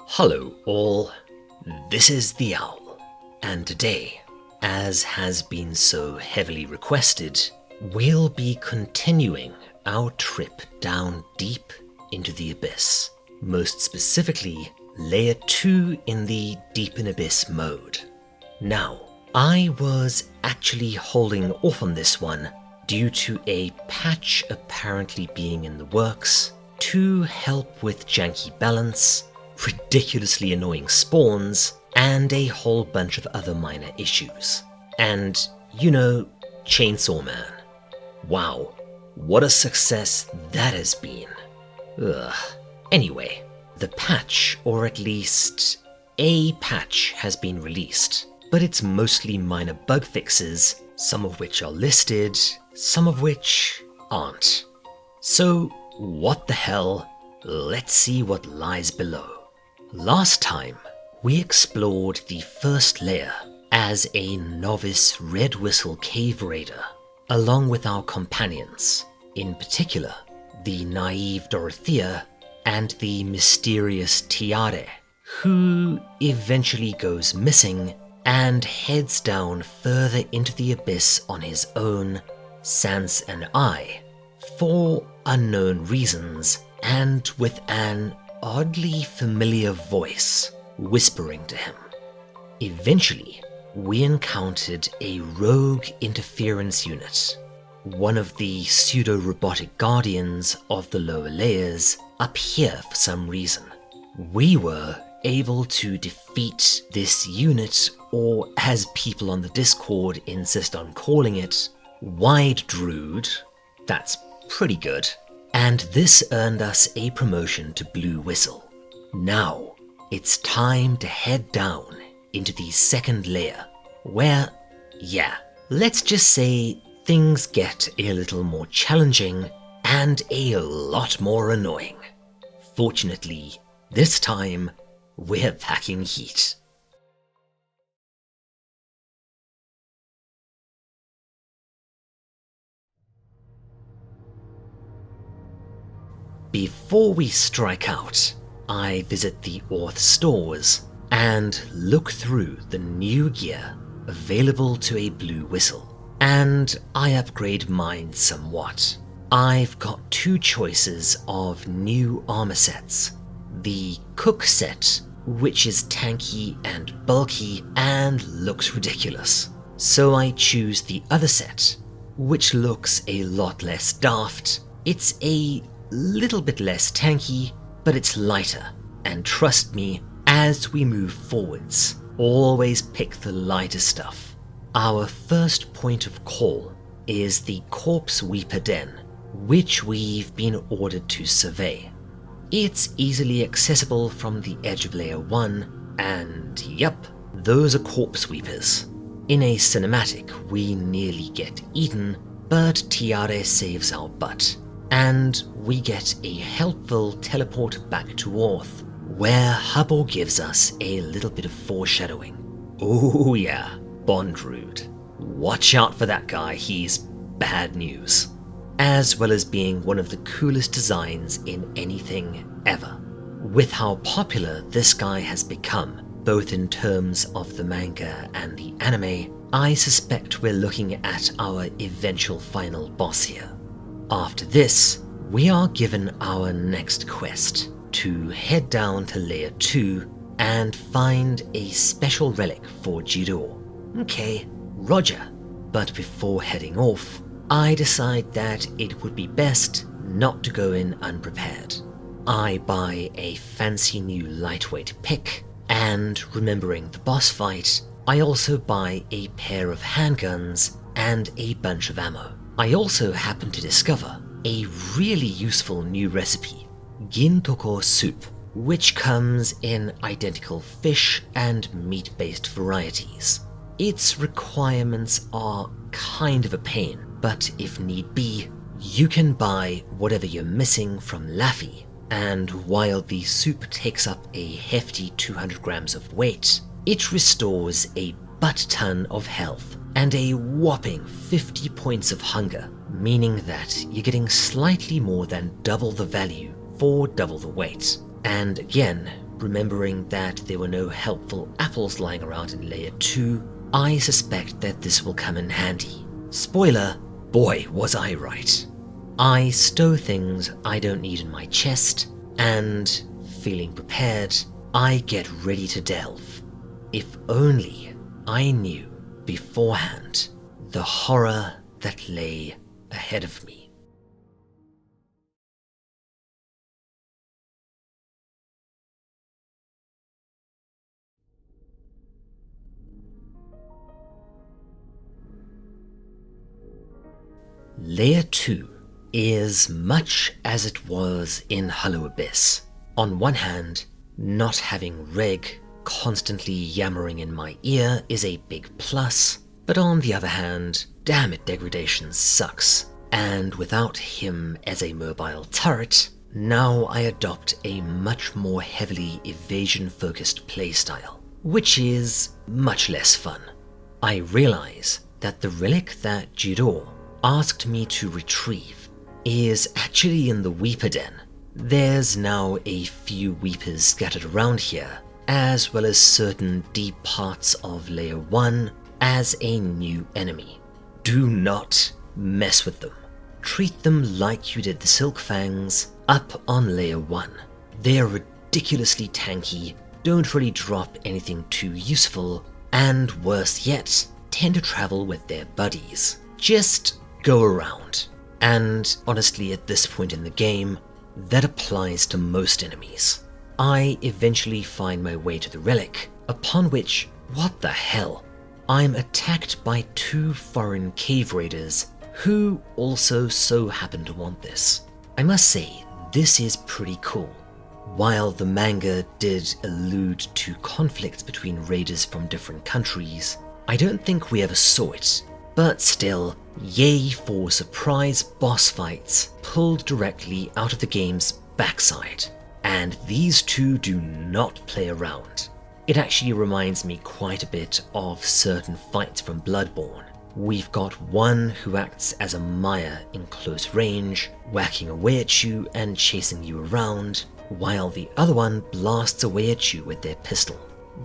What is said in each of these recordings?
Hello all, this is the Owl, and today, as has been so heavily requested, we'll be continuing our trip down deep into the abyss, most specifically Layer 2 in the Deep in Abyss mode. Now, I was actually holding off on this one due to a patch apparently being in the works to help with janky balance, ridiculously annoying spawns, and a whole bunch of other minor issues. And, Chainsaw Man. Wow, what a success that has been. Ugh. Anyway, the patch, or at least a patch, has been released, but it's mostly minor bug fixes, some of which are listed, some of which aren't. So, what the hell? Let's see what lies below. Last time, we explored the first layer as a novice Red Whistle cave raider, along with our companions, in particular, the naive Dorothea and the mysterious Tiare, who eventually goes missing and heads down further into the abyss on his own, sans an eye, for unknown reasons, and with an oddly familiar voice whispering to him. Eventually, we encountered a rogue interference unit, one of the pseudo-robotic guardians of the lower layers, up here for some reason. We were able to defeat this unit, or as people on the Discord insist on calling it, Wide Druid. That's pretty good. And this earned us a promotion to Blue Whistle. Now, it's time to head down into the second layer, where, let's just say things get a little more challenging and a lot more annoying. Fortunately, this time, we're packing heat. Before we strike out, I visit the Orth stores and look through the new gear available to a Blue Whistle, and I upgrade mine somewhat. I've got two choices of new armor sets. The Cook set, which is tanky and bulky and looks ridiculous. So I choose the other set, which looks a lot less daft. It's a little bit less tanky, but it's lighter, and trust me, as we move forwards, always pick the lighter stuff. Our first point of call is the Corpse Weeper Den, which we've been ordered to survey. It's easily accessible from the edge of Layer 1, and yup, those are Corpse Weepers. In a cinematic, we nearly get eaten, but Tiare saves our butt, and we get a helpful teleport back to Orth, where Hubble gives us a little bit of foreshadowing. Oh yeah, Bondrude. Watch out for that guy, he's bad news. As well as being one of the coolest designs in anything ever. With how popular this guy has become, both in terms of the manga and the anime, I suspect we're looking at our eventual final boss here. After this, we are given our next quest to head down to Layer 2 and find a special relic for Jidor. Okay, roger. But before heading off, I decide that it would be best not to go in unprepared. I buy a fancy new lightweight pick, and remembering the boss fight, I also buy a pair of handguns and a bunch of ammo. I also happen to discover a really useful new recipe, Gintoko soup, which comes in identical fish and meat-based varieties. Its requirements are kind of a pain, but if need be, you can buy whatever you're missing from Laffy, and while the soup takes up a hefty 200 grams of weight, it restores a butt-ton of health and a whopping 50 points of hunger, meaning that you're getting slightly more than double the value for double the weight. And again, remembering that there were no helpful apples lying around in Layer 2, I suspect that this will come in handy. Spoiler, boy was I right. I stow things I don't need in my chest, and, feeling prepared, I get ready to delve. If only I knew beforehand the horror that lay ahead of me. Layer 2 is much as it was in Hollow Abyss. On one hand, not having Reg constantly yammering in my ear is a big plus, but on the other hand, damn it, degradation sucks. And without him as a mobile turret, now I adopt a much more heavily evasion-focused playstyle, which is much less fun. I realize that the relic that Jidor asked me to retrieve is actually in the Weeper Den. There's now a few Weepers scattered around here, as well as certain deep parts of Layer 1 as a new enemy. Do not mess with them. Treat them like you did the Silk Fangs up on Layer 1. They're ridiculously tanky, don't really drop anything too useful, and worse yet, tend to travel with their buddies. Just go around. And honestly, at this point in the game, that applies to most enemies. I eventually find my way to the relic, upon which, what the hell, I'm attacked by 2 foreign cave raiders who also so happen to want this. I must say, this is pretty cool. While the manga did allude to conflicts between raiders from different countries, I don't think we ever saw it. But still, yay for surprise boss fights pulled directly out of the game's backside. And these two do not play around. It actually reminds me quite a bit of certain fights from Bloodborne. We've got one who acts as a Maya in close range, whacking away at you and chasing you around, while the other one blasts away at you with their pistol.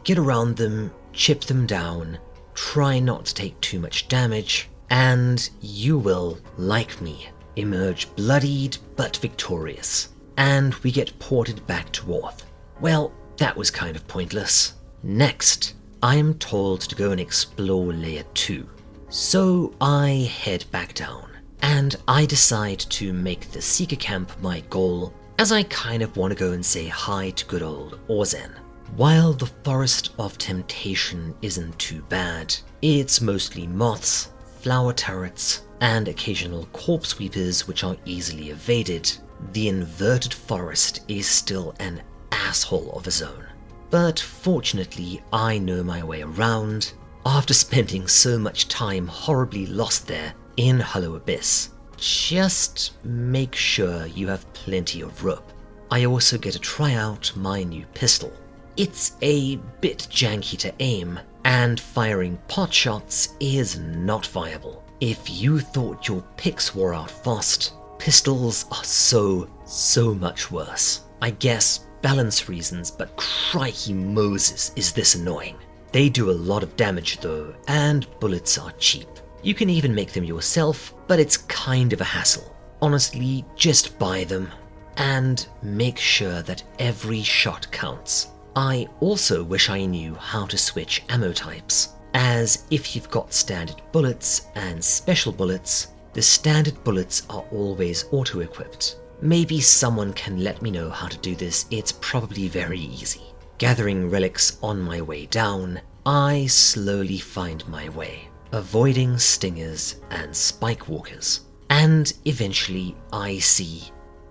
Get around them, chip them down, try not to take too much damage, and you will, like me, emerge bloodied but victorious. And we get ported back to Orth. Well, that was kind of pointless. Next, I am told to go and explore Layer 2. So I head back down, and I decide to make the Seeker Camp my goal, as I kind of want to go and say hi to good old Orzen. While the Forest of Temptation isn't too bad, it's mostly moths, flower turrets, and occasional corpse sweepers which are easily evaded. The Inverted Forest is still an asshole of a zone. But fortunately, I know my way around after spending so much time horribly lost there in Hollow Abyss. Just make sure you have plenty of rope. I also get to try out my new pistol. It's a bit janky to aim, and firing pot shots is not viable. If you thought your picks wore out fast, pistols are so much worse. I guess balance reasons, but crikey Moses is this annoying. They do a lot of damage though, and bullets are cheap. You can even make them yourself, but it's kind of a hassle. Honestly, just buy them, and make sure that every shot counts. I also wish I knew how to switch ammo types, as if you've got standard bullets and special bullets, the standard bullets are always auto-equipped. Maybe someone can let me know how to do this, it's probably very easy. Gathering relics on my way down, I slowly find my way, avoiding stingers and spike walkers. And eventually I see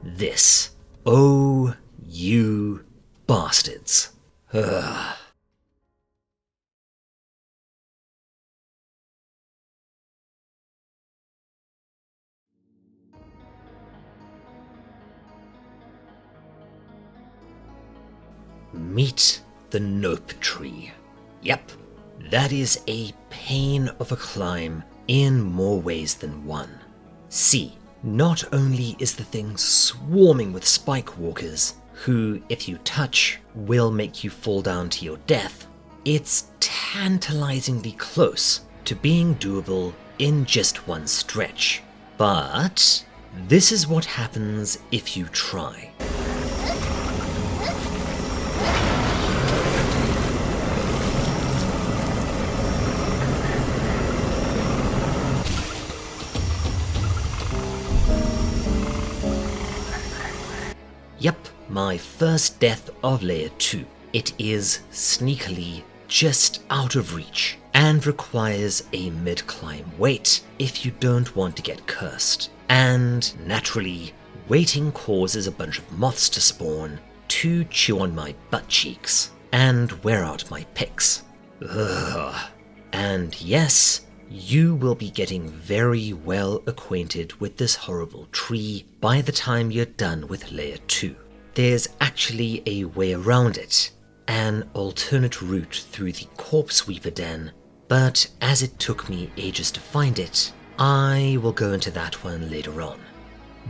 this. Oh, you bastards. Ugh. Meet the Nope Tree. Yep, that is a pain of a climb in more ways than one. See, not only is the thing swarming with spike walkers, who, if you touch, will make you fall down to your death, it's tantalizingly close to being doable in just one stretch. But this is what happens if you try. Yep, my first death of Layer 2. It is sneakily just out of reach and requires a mid-climb wait if you don't want to get cursed. And naturally, waiting causes a bunch of moths to spawn to chew on my butt cheeks and wear out my picks. Ugh. And yes, you will be getting very well acquainted with this horrible tree by the time you're done with Layer 2. There's actually a way around it, an alternate route through the Corpse Weeper Den, but as it took me ages to find it, I will go into that one later on.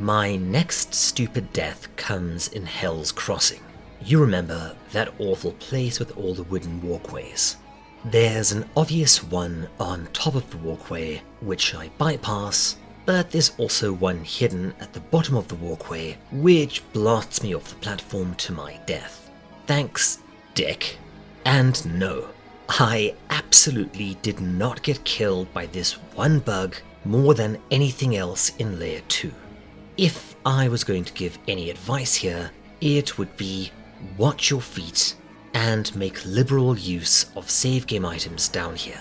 My next stupid death comes in Hell's Crossing. You remember that awful place with all the wooden walkways. There's an obvious one on top of the walkway, which I bypass, but there's also one hidden at the bottom of the walkway, which blasts me off the platform to my death. Thanks, dick. And no, I absolutely did not get killed by this one bug more than anything else in Layer 2. If I was going to give any advice here, it would be watch your feet and make liberal use of save game items down here.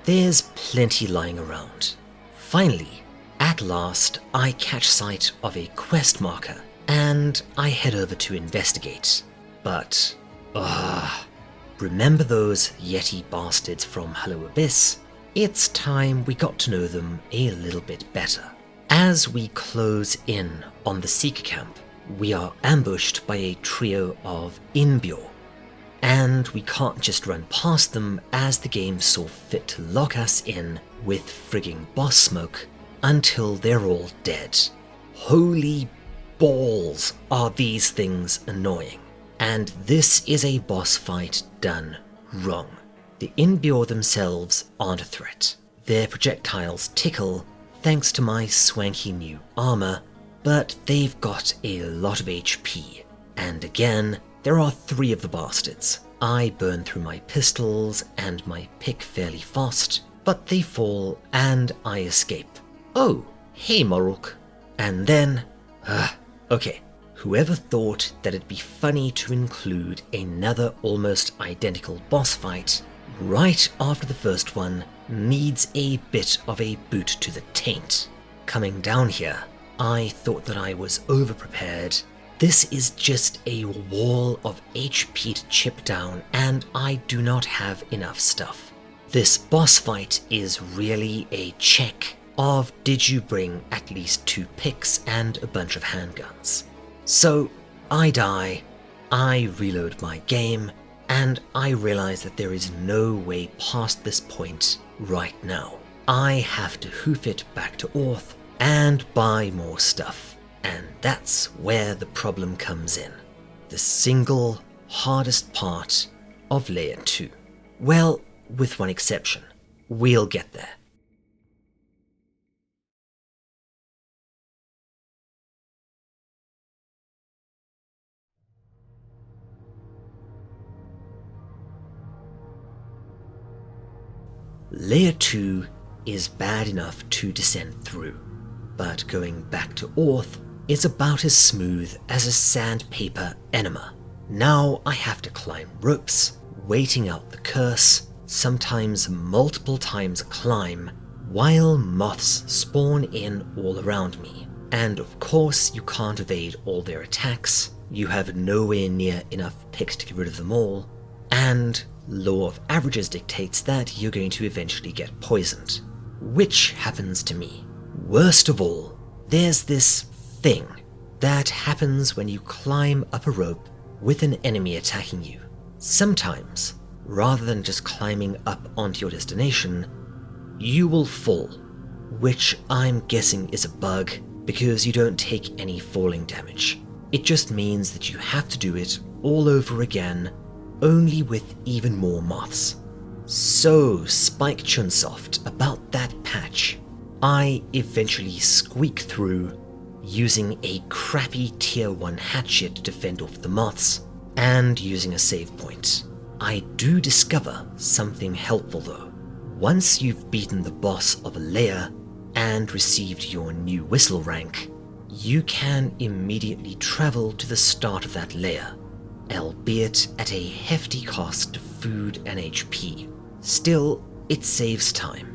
There's plenty lying around. Finally, at last, I catch sight of a quest marker and I head over to investigate. But, remember those Yeti bastards from Hello Abyss? It's time we got to know them a little bit better. As we close in on the Seeker camp, we are ambushed by a trio of Inbyor. And we can't just run past them as the game saw fit to lock us in with frigging boss smoke until they're all dead. Holy balls are these things annoying. And this is a boss fight done wrong. The Inbyor themselves aren't a threat. Their projectiles tickle thanks to my swanky new armor, but they've got a lot of HP. And again, there are 3 of the bastards. I burn through my pistols and my pick fairly fast, but they fall and I escape. Oh, hey Moruk. And then, okay, whoever thought that it'd be funny to include another almost identical boss fight right after the first one needs a bit of a boot to the taint. Coming down here, I thought that I was overprepared. This is just a wall of HP to chip down, and I do not have enough stuff. This boss fight is really a check of did you bring at least 2 picks and a bunch of handguns. So I die, I reload my game, and I realize that there is no way past this point right now. I have to hoof it back to Orth and buy more stuff. And that's where the problem comes in. The single hardest part of Layer 2. Well, with one exception. We'll get there. Layer 2 is bad enough to descend through, but going back to Orth is about as smooth as a sandpaper enema. Now I have to climb ropes, waiting out the curse, sometimes multiple times a climb, while moths spawn in all around me. And of course you can't evade all their attacks, you have nowhere near enough picks to get rid of them all, and law of averages dictates that you're going to eventually get poisoned, which happens to me. Worst of all, there's this thing that happens when you climb up a rope with an enemy attacking you. Sometimes, rather than just climbing up onto your destination, you will fall, which I'm guessing is a bug because you don't take any falling damage. It just means that you have to do it all over again, only with even more moths. So, Spike Chunsoft, about that patch, I eventually squeak through using a crappy tier 1 hatchet to fend off the moths, and using a save point. I do discover something helpful though. Once you've beaten the boss of a layer and received your new whistle rank, you can immediately travel to the start of that layer, albeit at a hefty cost of food and HP. Still, it saves time.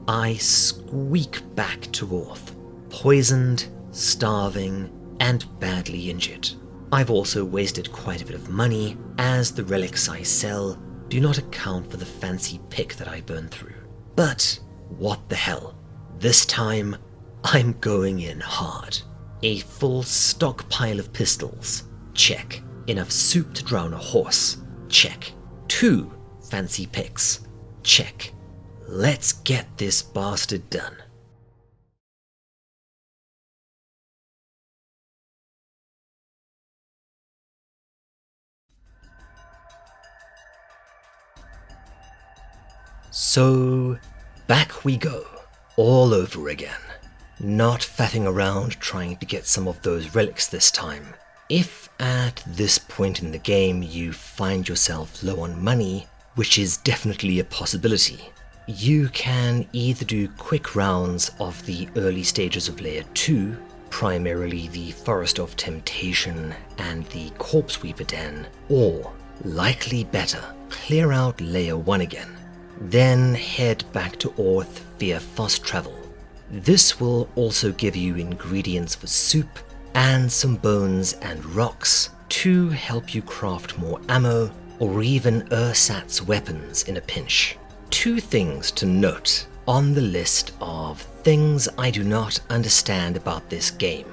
I squeak back to Orth, poisoned, starving, and badly injured. I've also wasted quite a bit of money, as the relics I sell do not account for the fancy pick that I burn through. But what the hell? This time, I'm going in hard. A full stockpile of pistols, check. Enough soup to drown a horse, check. 2 fancy picks, check. Let's get this bastard done. So, back we go, all over again. Not faffing around trying to get some of those relics this time. If at this point in the game you find yourself low on money, which is definitely a possibility, you can either do quick rounds of the early stages of Layer 2, primarily the Forest of Temptation and the Corpse Weeper Den, or, likely better, clear out Layer 1 again. Then head back to Orth via fast travel. This will also give you ingredients for soup and some bones and rocks to help you craft more ammo or even Ursat's weapons in a pinch. 2 things to note on the list of things I do not understand about this game.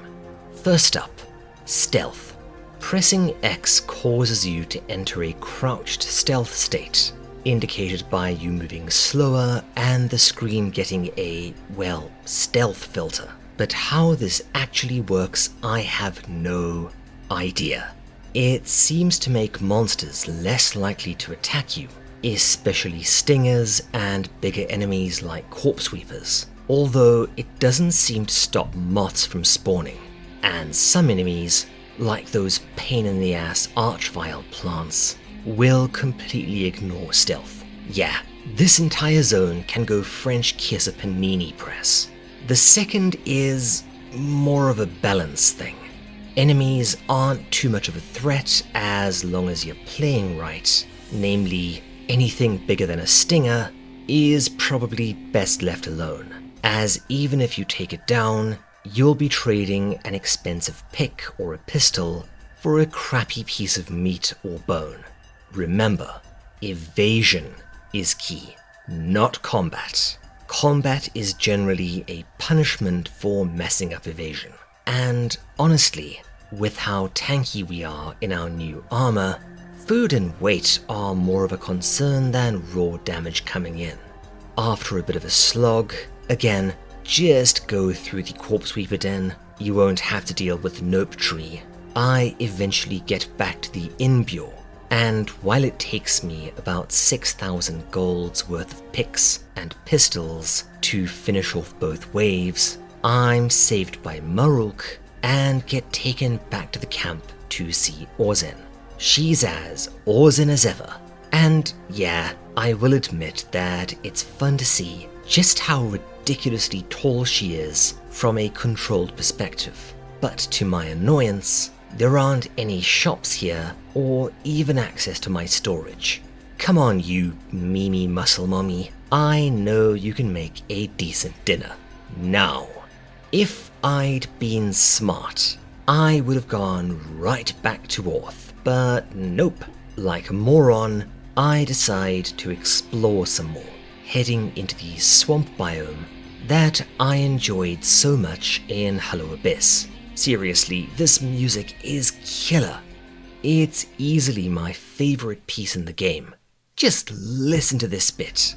First up, stealth. Pressing X causes you to enter a crouched stealth state, indicated by you moving slower and the screen getting a, well, stealth filter. But how this actually works, I have no idea. It seems to make monsters less likely to attack you, especially stingers and bigger enemies like corpse weepers, although it doesn't seem to stop moths from spawning. And some enemies, like those pain-in-the-ass archvile plants, will completely ignore stealth. Yeah, this entire zone can go French kiss a panini press. The second is more of a balance thing. Enemies aren't too much of a threat as long as you're playing right, namely, anything bigger than a stinger is probably best left alone, as even if you take it down, you'll be trading an expensive pick or a pistol for a crappy piece of meat or bone. Remember, evasion is key, not combat. Combat is generally a punishment for messing up evasion. And honestly, with how tanky we are in our new armor, food and weight are more of a concern than raw damage coming in. After a bit of a slog, again, just go through the Corpse Weeper Den, you won't have to deal with the Nope Tree. I eventually get back to the Inbure, and while it takes me about 6,000 golds worth of picks and pistols to finish off both waves, I'm saved by Marulk and get taken back to the camp to see Orzen. She's as Orzen as ever, and yeah, I will admit that it's fun to see just how ridiculously tall she is from a controlled perspective. But to my annoyance, there aren't any shops here or even access to my storage. Come on, you Mimi muscle mommy, I know you can make a decent dinner. Now, if I'd been smart, I would have gone right back to Orth, but nope. Like a moron, I decide to explore some more, heading into the swamp biome that I enjoyed so much in Hollow Abyss. Seriously, this music is killer. It's easily my favorite piece in the game. Just listen to this bit.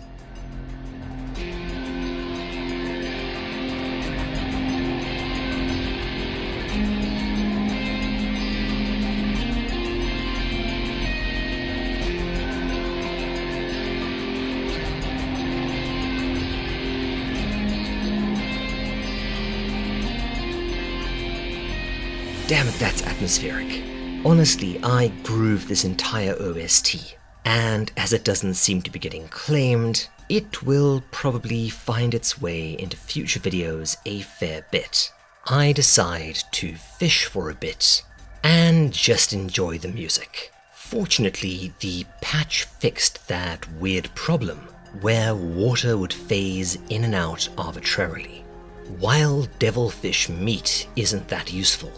damn it, that's atmospheric. Honestly, I grooved this entire OST, and as it doesn't seem to be getting claimed, it will probably find its way into future videos a fair bit. I decide to fish for a bit and just enjoy the music. Fortunately, the patch fixed that weird problem where water would phase in and out arbitrarily. While devilfish meat isn't that useful,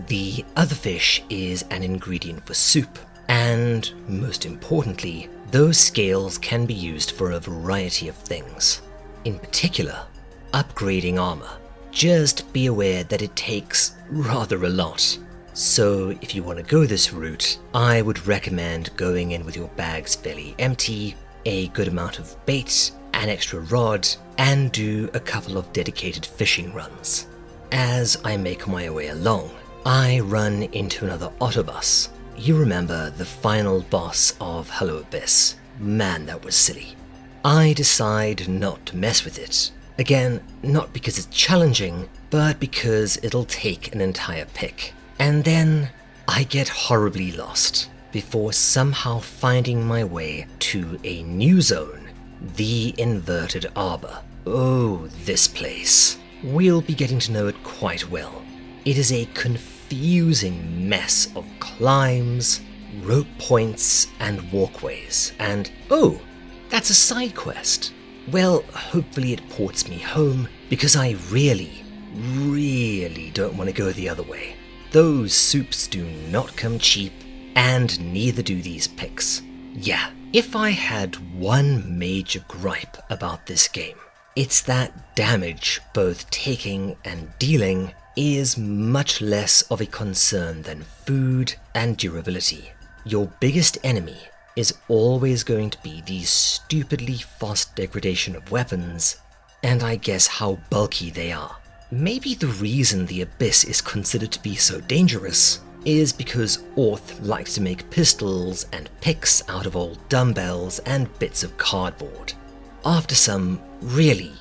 the other fish is an ingredient for soup, and most importantly, those scales can be used for a variety of things. In particular, upgrading armor. Just be aware that it takes rather a lot. So if you want to go this route, I would recommend going in with your bags fairly empty, a good amount of bait, an extra rod, and do a couple of dedicated fishing runs. As I make my way along, I run into another Autobus. You remember the final boss of Hello Abyss. Man, that was silly. I decide not to mess with it. Again, not because it's challenging, but because it'll take an entire pick. And then I get horribly lost before somehow finding my way to a new zone, the Inverted Arbor. Oh, this place. We'll be getting to know it quite well. It is a confusing mess of climbs, rope points, and walkways, and oh, that's a side quest. Well, hopefully it ports me home, because I really don't want to go the other way. Those soups do not come cheap, and neither do these picks. Yeah, if I had one major gripe about this game, it's that damage, both taking and dealing, is much less of a concern than food and durability. Your biggest enemy is always going to be the stupidly fast degradation of weapons, and I guess how bulky they are. Maybe the reason the Abyss is considered to be so dangerous is because Orth likes to make pistols and picks out of old dumbbells and bits of cardboard. After some really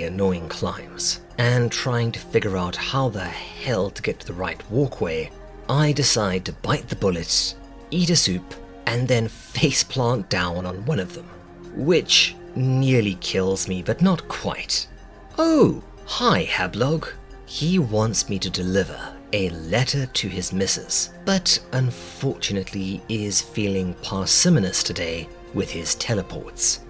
annoying climbs, and trying to figure out how the hell to get to the right walkway, I decide to bite the bullet, eat a soup, and then faceplant down on one of them, which nearly kills me, but not quite. Oh, hi Hablog. He wants me to deliver a letter to his missus, but unfortunately is feeling parsimonious today with his teleports.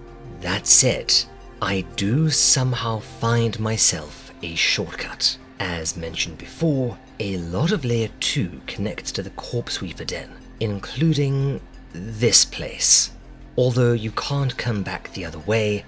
That said, I do somehow find myself a shortcut. As mentioned before, a lot of Layer 2 connects to the Corpse Weaver Den, including this place. Although you can't come back the other way,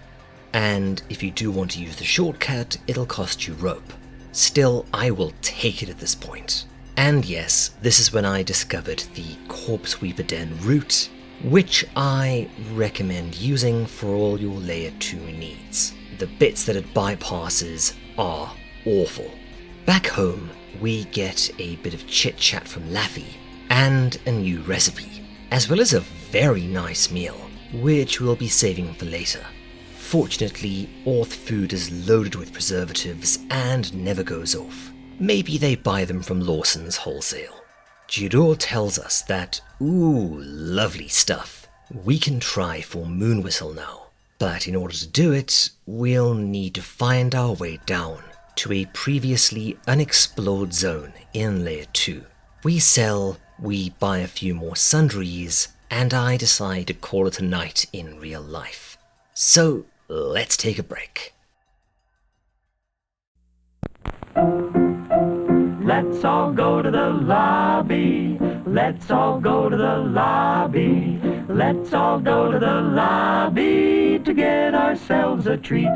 and if you do want to use the shortcut, it'll cost you rope. Still, I will take it at this point. And yes, this is when I discovered the Corpse Weaver Den route, which I recommend using for all your Layer 2 needs. The bits that it bypasses are awful. Back home, we get a bit of chit-chat from Laffy, and a new recipe, as well as a very nice meal, which we'll be saving for later. Fortunately, Orth food is loaded with preservatives and never goes off. Maybe they buy them from Lawson's Wholesale. Judor tells us that, ooh, lovely stuff, we can try for Moonwhistle now. But in order to do it, we'll need to find our way down to a previously unexplored zone in Layer 2. We sell, we buy a few more sundries, and I decide to call it a night in real life. So, let's take a break. Let's all go to the lobby. Let's all go to the lobby. Let's all go to the lobby to get ourselves a treat.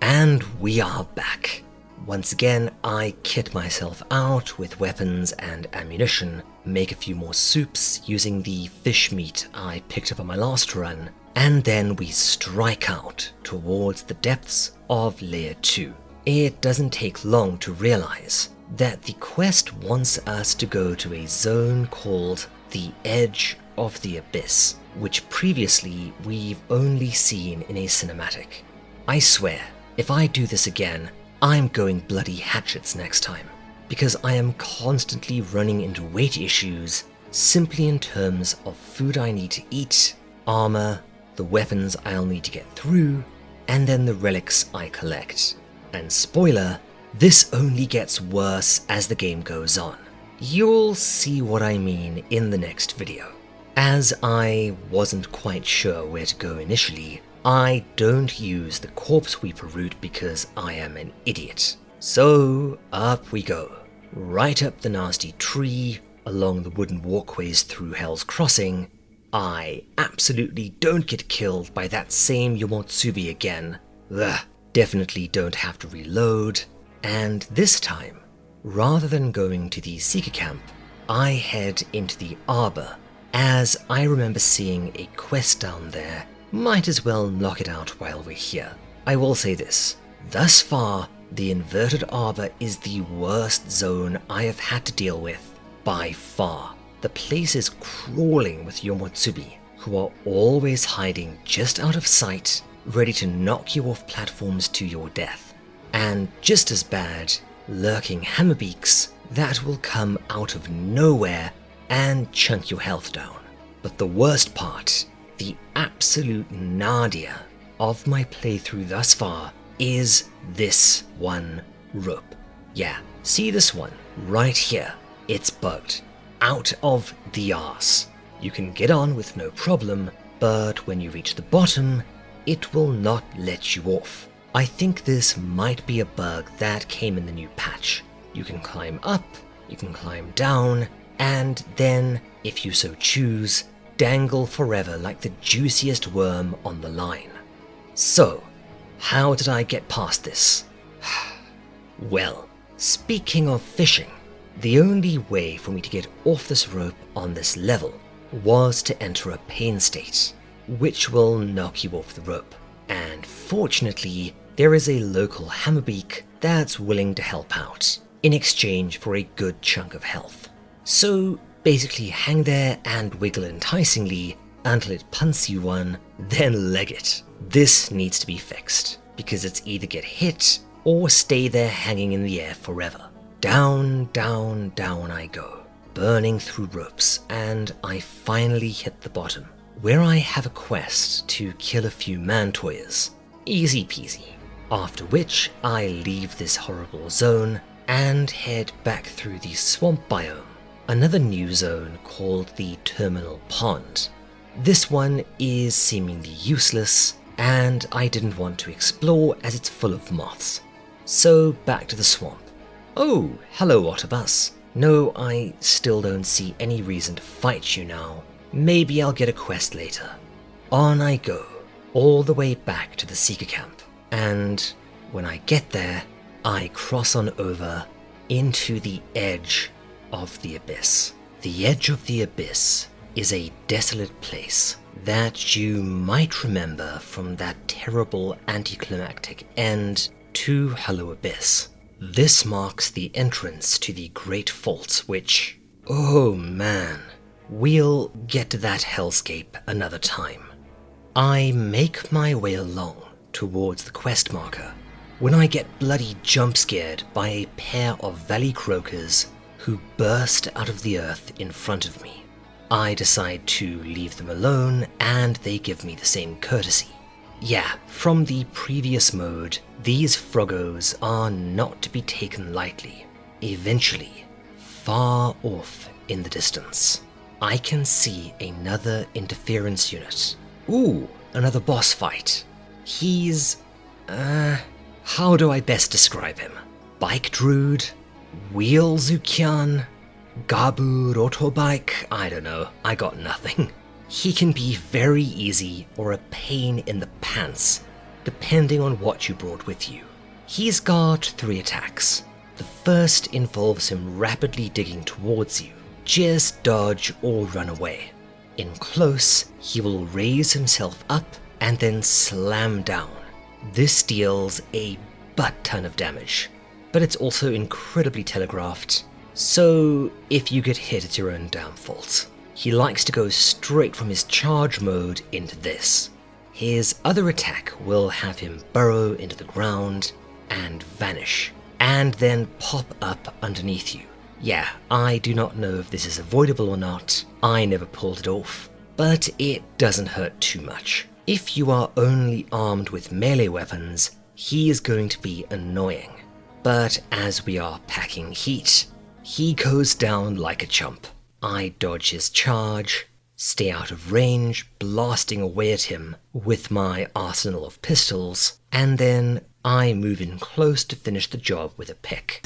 And we are back. Once again, I kit myself out with weapons and ammunition, make a few more soups using the fish meat I picked up on my last run, and then we strike out towards the depths of Layer 2. It doesn't take long to realize that the quest wants us to go to a zone called the Edge of the Abyss, which previously we've only seen in a cinematic. I swear, if I do this again, I'm going bloody hatchets next time, because I am constantly running into weight issues simply in terms of food I need to eat, armor, the weapons I'll need to get through, and then the relics I collect. And spoiler, this only gets worse as the game goes on. You'll see what I mean in the next video. As I wasn't quite sure where to go initially, I don't use the Corpse Weeper route because I am an idiot. So up we go, right up the nasty tree, along the wooden walkways through Hell's Crossing. I absolutely don't get killed by that same Yomotsubi again. Ugh, definitely don't have to reload. And this time, rather than going to the Seeker Camp, I head into the Arbor, as I remember seeing a quest down there. Might as well knock it out while we're here. I will say this, thus far, the Inverted Arbor is the worst zone I have had to deal with, by far. The place is crawling with Yomotsubi, who are always hiding just out of sight, ready to knock you off platforms to your death. And just as bad, lurking hammerbeaks that will come out of nowhere and chunk your health down. But the worst part, the absolute nadir of my playthrough thus far, is this one rope. Yeah, see this one right here? It's bugged. Out of the arse. You can get on with no problem, but when you reach the bottom, it will not let you off. I think this might be a bug that came in the new patch. You can climb up, you can climb down, and then, if you so choose, dangle forever like the juiciest worm on the line. So, how did I get past this? Well, speaking of fishing, the only way for me to get off this rope on this level was to enter a pain state, which will knock you off the rope. And fortunately, there is a local hammerbeak that's willing to help out, in exchange for a good chunk of health. So basically hang there and wiggle enticingly until it punts you one, then leg it. This needs to be fixed, because it's either get hit or stay there hanging in the air forever. Down, down, down I go, burning through ropes, and I finally hit the bottom, where I have a quest to kill a few mantoyas. Easy peasy. After which I leave this horrible zone and head back through the swamp biome, another new zone called the Terminal Pond. This one is seemingly useless, and I didn't want to explore as it's full of moths. So back to the swamp. Oh, hello Otobus. No, I still don't see any reason to fight you now. Maybe I'll get a quest later. On I go, all the way back to the Seeker Camp. And when I get there, I cross on over into the edge of the Abyss. The edge of the Abyss is a desolate place that you might remember from that terrible anticlimactic end to Hello Abyss. This marks the entrance to the Great Fault, which, oh man, we'll get to that hellscape another time. I make my way along towards the quest marker when I get bloody jump scared by a pair of valley croakers who burst out of the earth in front of me. I decide to leave them alone, and they give me the same courtesy. Yeah, from the previous mode, these Froggos are not to be taken lightly. Eventually, far off in the distance, I can see another interference unit. Ooh, another boss fight. He's... how do I best describe him? Bike Druid? Wheel Zukian? Gabu Rotobike? I don't know, I got nothing. He can be very easy or a pain in the pants, depending on what you brought with you. He's got 3 attacks. The first involves him rapidly digging towards you. Just dodge or run away. In close, he will raise himself up and then slam down. This deals a butt-ton of damage, but it's also incredibly telegraphed, so if you get hit, it's your own damn fault. he likes to go straight from his charge mode into this. His other attack will have him burrow into the ground and vanish, and then pop up underneath you. Yeah, I do not know if this is avoidable or not, I never pulled it off, but it doesn't hurt too much. If you are only armed with melee weapons, he is going to be annoying, but as we are packing heat, he goes down like a chump. I dodge his charge, stay out of range, blasting away at him with my arsenal of pistols, and then I move in close to finish the job with a pick.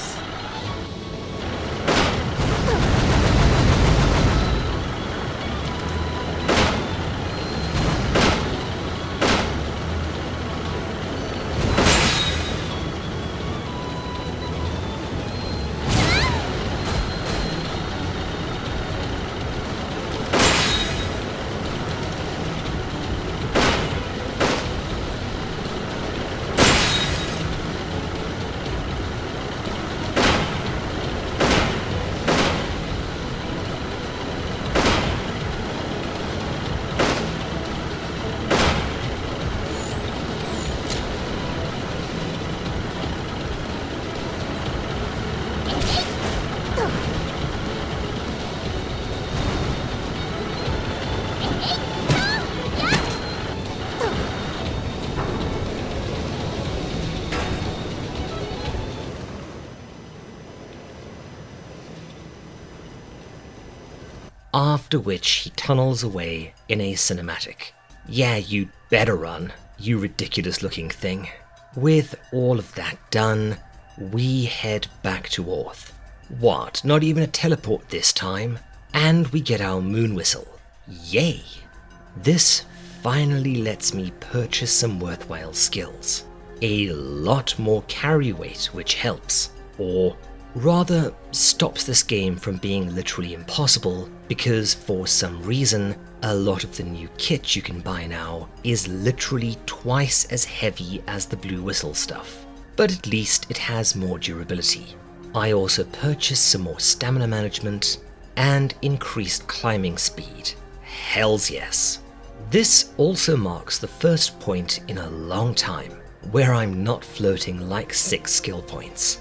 After which he tunnels away in a cinematic. Yeah, you'd better run, you ridiculous looking thing. With all of that done, we head back to Earth. What, not even a teleport this time? And we get our moon whistle. Yay! This finally lets me purchase some worthwhile skills. A lot more carry weight, which helps. Or rather, stops this game from being literally impossible, because for some reason, a lot of the new kit you can buy now is literally twice as heavy as the blue whistle stuff. But at least it has more durability. I also purchased some more stamina management and increased climbing speed. Hells yes. This also marks the first point in a long time where I'm not floating like 6 skill points.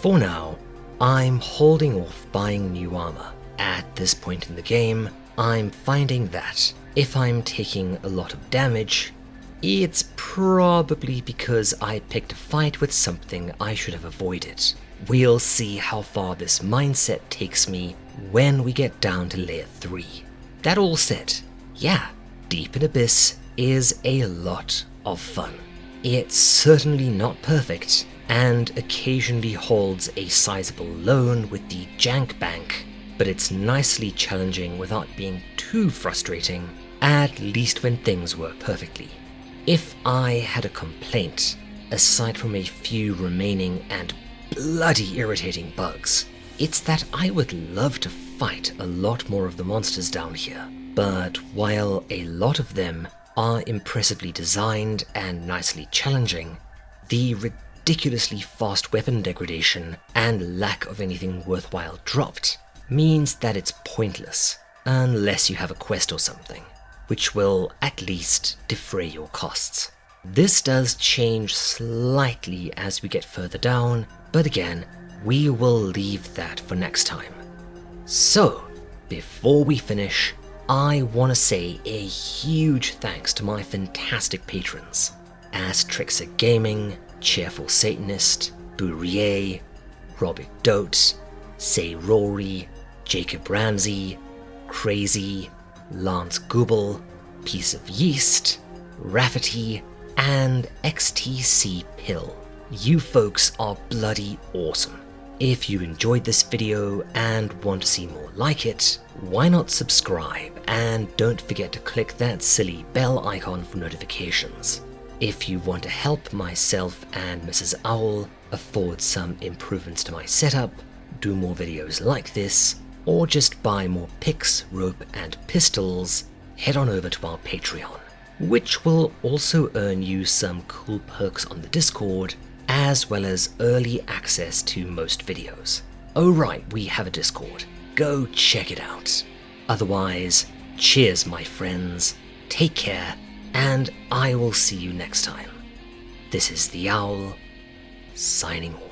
For now, I'm holding off buying new armor. At this point in the game, I'm finding that if I'm taking a lot of damage, it's probably because I picked a fight with something I should have avoided. We'll see how far this mindset takes me when we get down to layer 3. That all said, yeah, Deep in Abyss is a lot of fun. It's certainly not perfect, and occasionally holds a sizable loan with the jank bank, but it's nicely challenging without being too frustrating, at least when things work perfectly. If I had a complaint, aside from a few remaining and bloody irritating bugs, it's that I would love to fight a lot more of the monsters down here, but while a lot of them are impressively designed and nicely challenging, the ridiculously fast weapon degradation and lack of anything worthwhile dropped means that it's pointless, unless you have a quest or something, which will at least defray your costs. This does change slightly as we get further down, but again, we will leave that for next time. So, before we finish, I want to say a huge thanks to my fantastic patrons: Astrixer Gaming, Cheerful Satanist, Bourier, Robert Dote, Say Rory, Jacob Ramsey, Crazy, Lance Gooble, Piece of Yeast, Rafferty, and XTC Pill. You folks are bloody awesome. If you enjoyed this video and want to see more like it, why not subscribe, and don't forget to click that silly bell icon for notifications. If you want to help myself and Mrs. Owl afford some improvements to my setup, do more videos like this, or just buy more picks, rope, and pistols, head on over to our Patreon, which will also earn you some cool perks on the Discord, as well as early access to most videos. Oh right, we have a Discord. Go check it out. Otherwise, cheers, my friends, take care, and I will see you next time. This is the Owl, signing off.